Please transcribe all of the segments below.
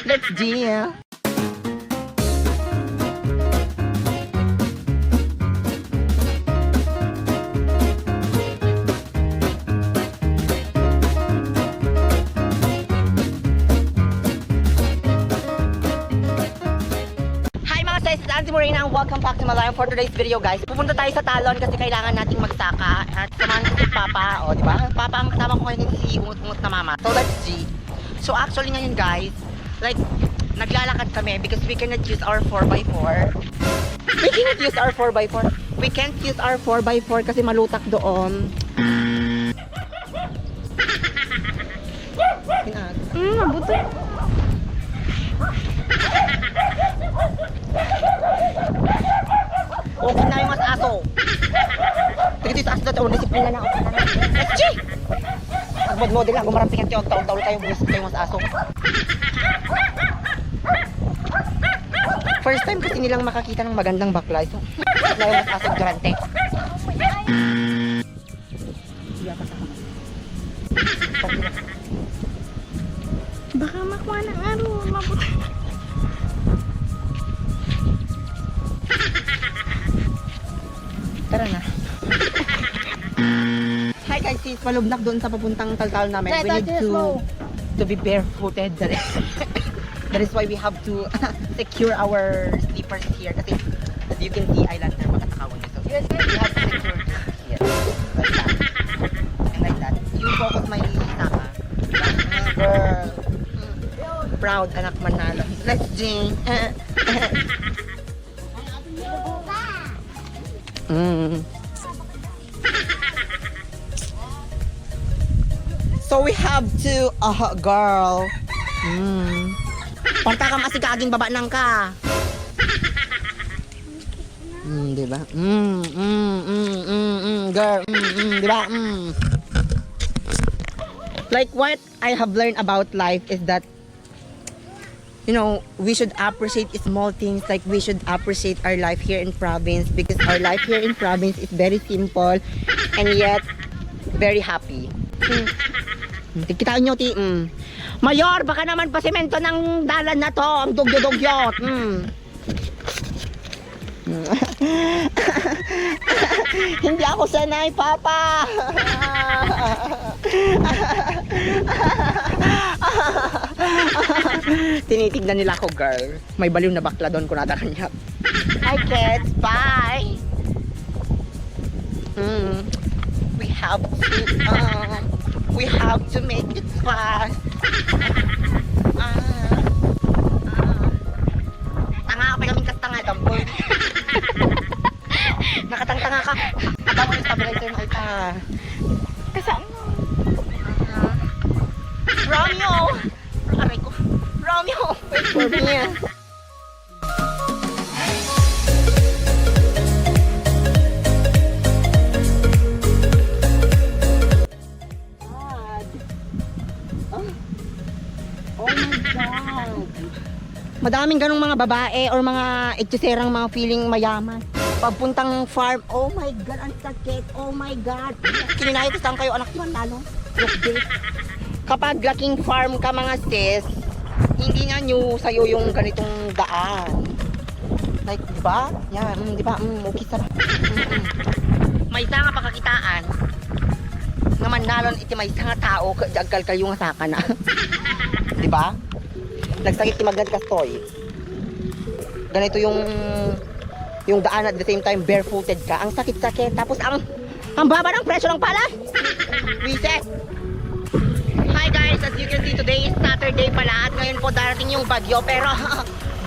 Let's deal. Si Morena, welcome back to my live. For today's video guys, pupunta tayo sa Talon kasi kailangan nating magsaka at samahan ko si Papa, o di ba? Papa ang kasama ko ngayon si ungut-ungut na mama. So let's see. So actually ngayon guys, like naglalakad kami because we cannot use our 4x4. We cannot use our 4x4. We can't use our 4x4 kasi malutak doon. Mabuto. Okay na yung mas aso. Tigito yung aso na disiplina na ako. Let's see! Mag-model lang, gumarapikan kayo. Taon-taon kayong buwisit kayo mas aso. First time kasi nilang makakita ng magandang baklay. So, na yung mas aso durante. Baka makuha ng araw. Mabuti. Tara na. Hi guys, since malubnak doon sa papuntang Taltal namin, we need to be barefooted. That is why we have to secure our slippers here. Kasi as you can see, Islander, makatakawan nito. So, we have to secure here. Like that. And like that. You focus my saka. Girl. Proud anak manalo. Let's sing. So we have to girl. Pagka ka masigaging baba nang ka. Diba? Girl. Diba? Like what I have learned about life is that, you know, we should appreciate small things. Like we should appreciate our life here in province because our life here in province is very simple and yet very happy. Kitaan nyo, Mayor, baka naman pasemento ng dalan na to. Ang dugyo-dugyot. Hindi ako sanay, Papa. Tinitignan nila ako, girl. May baliw na bakla doon kung nada kanya. Hi, kids. Bye. We have to make it fast. Tanga ka pa kaming katanga, damboy. Nakatang-tanga ka. Aba mo yung stabilizer na ita. Kasaan mo? Romeo! Aray ko. Romeo! Wait for me. Madaming ganong mga babae or mga etcheserang mga feeling mayaman. Pagpuntang farm, oh my God, ang sakit, oh my God. Kininayos lang kayo, anak naman lalo. Kapag laking farm ka mga sis, hindi nga nyo sa'yo yung ganitong daan. Like, diba? Yan, diba? Okay sarap. May isa nga pakakitaan. Naman nalon iti may isa nga tao, jagkal kayo nga saka na. Diba? Nagsakit ti magnet kastoy. Ganito yung daan at the same time barefooted ka. Ang sakit-sakit. Tapos ang baba ng presyo ng pala. Wiset. Hi guys, as you can see today is Saturday pala at ngayon po darating yung bagyo. Pero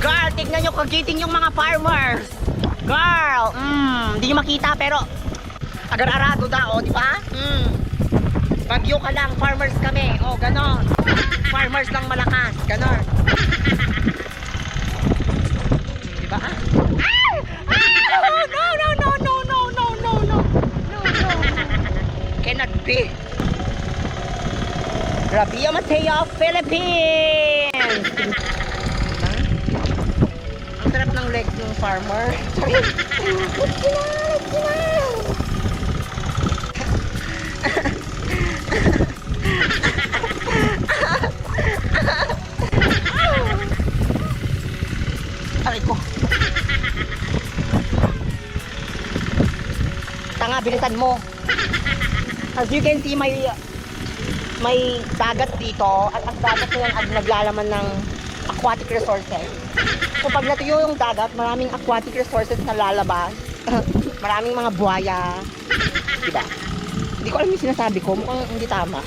girl, tignan nyo kagiting yung mga farmers. Girl, hindi nyo makita pero agar-arado daw, di ba? Bagyo ka lang, farmers kami. Oh, ganon. Farmers lang malakas, ganon. Diba? No. Cannot be. Rabia Mateo, Philippines. Diba? Ang sarap ng legs ng farmer. na, bilisan mo. As you can see, may dagat dito at ang dagat na yan ay naglalaman ng aquatic resources. So pag natuyo yung dagat, maraming aquatic resources na lalabas. Maraming mga buhaya. Diba? Hindi ko alam yung sinasabi ko. Mukhang hindi tama.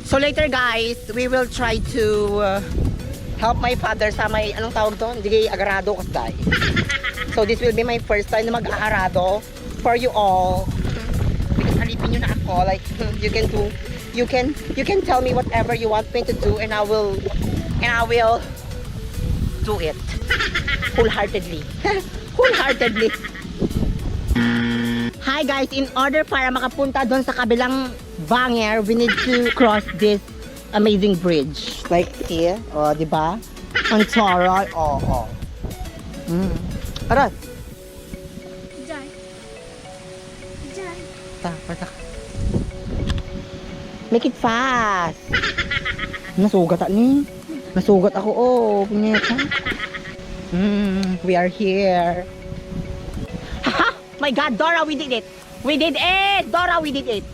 So later guys, we will try to help my father sa may, anong tawag doon? Hindi agarado kasday. So this will be my first time na mag-aarado for you all. Because alipin nyo na ako. Like, you can tell me whatever you want me to do and I will do it. Wholeheartedly. Wholeheartedly. Hi guys, in order para makapunta doon sa kabilang banger, we need to cross this amazing bridge. Like here, oh, di ba? Ang taray, oh. Aras. Jai. Jai. Basta. Make it fast. Nasugat ni. Nasugat ako, oh. Punyeta. We are here. Haha! My God, Dora, we did it! We did it! Dora, we did it!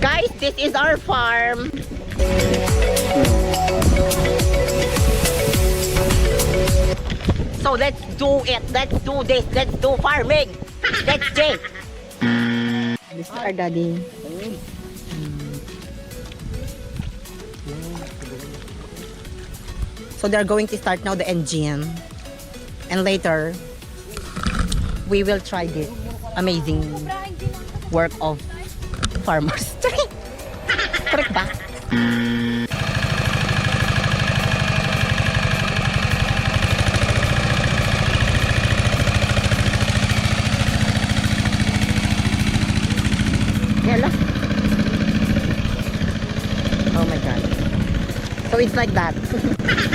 Guys, this is our farm. So let's do it. Let's do this. Let's do farming. Let's dig. This is our daddy. So they're going to start now the engine. And later, we will try this amazing work of farmers. Correct ba? Yala. Oh my God. So it's like that.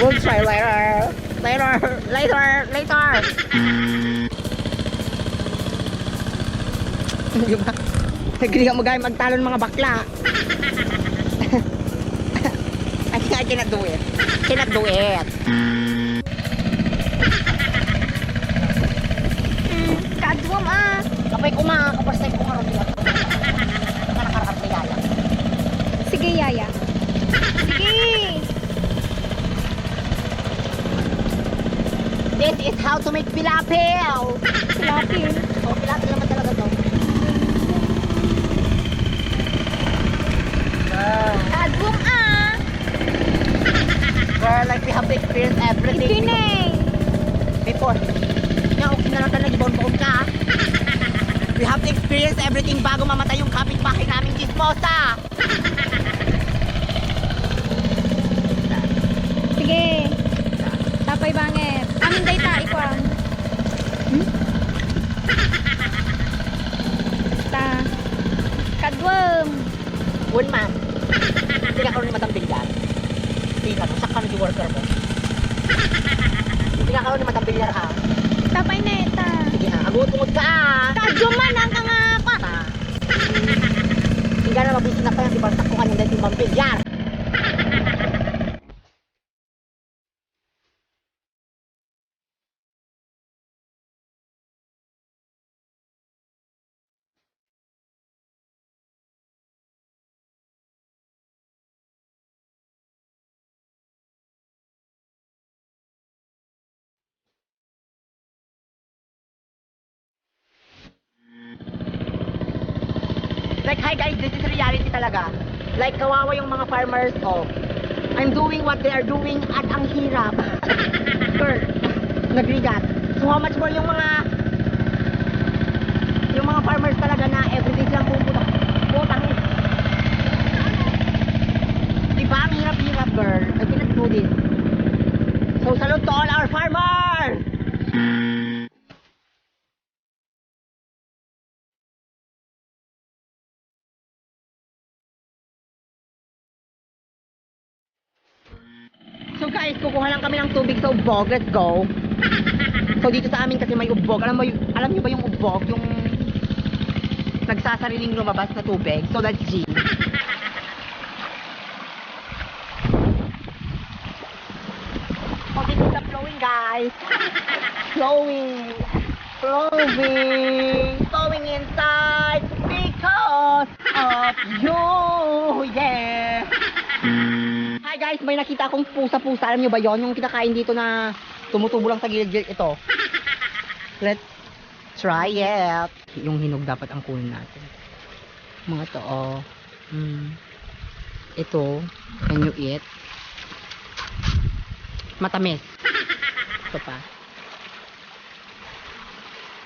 We'll try later. Later. Di ba? Nagkili ka mo guys magtalon mga bakla. I cannot do it. Cannot do it. Kadwam ah. Kapay ko kapastay ko nga rin nila. Nakakarap na yaya. Sige, Yaya. Sige. This is how to make pilapil. Pilapil. Oh, pilapil naman talaga to. Kadwam ah. Girl, like we have to experience everything. Kinay. Before. Nga, okay na lang ka nag-ibon-bon ka. We have to experience everything bago mamatay yung kapitbahay naming disposa. Sige. Tapay bangit. Amin day ta ikuan. Ta. Kadwam. Un man. Hindi ka karoon matambing yan. Hindi ka, sakka na yung worker mo. Hindi ka karoon matambing yan ha. Tapay neta. Sige ha, agutungod ka ha. Kadwam man ang kanga pa. Hindi na mabusin na pa yan, di ba sakto ka niyang dahil yung bilyar. Like, hi guys, this is reality talaga. Like, kawawa yung mga farmers, oh. I'm doing what they are doing at ang hirap. Girl, nagrigat. So how much more yung mga farmers talaga na everyday silang pupunta. Putang eh. Diba, ang hirap-hirap, girl. I cannot do this. So salute to all our farmers! So guys, kukuha lang kami ng tubig sa ubog. Let's go. So dito sa amin kasi may ubog. Alam niyo ba yung ubog? Yung nagsasariling lumabas na tubig. So that's G. Oh, this is the flowing guys. Flowing. Going inside because of you, yeah. Hi guys, may nakita akong pusa-pusa. Alam nyo ba yon? Yung kinakain dito na tumutubo lang sa gilid-gilid ito. Let's try it. Yung hinog dapat ang kunin natin. Mga to, oh. Ito, can you eat? Matamis. Ito pa.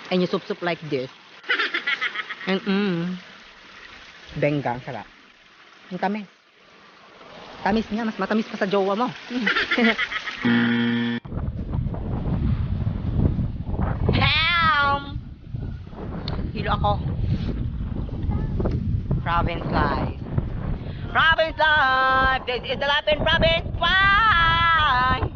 And you soup like this. And Bengang, sarap. Ang tamis. Tamis niya, mas matamis pa sa jowa mo. Ham! Hilo ako. Province life. Province life! This is the life in province life!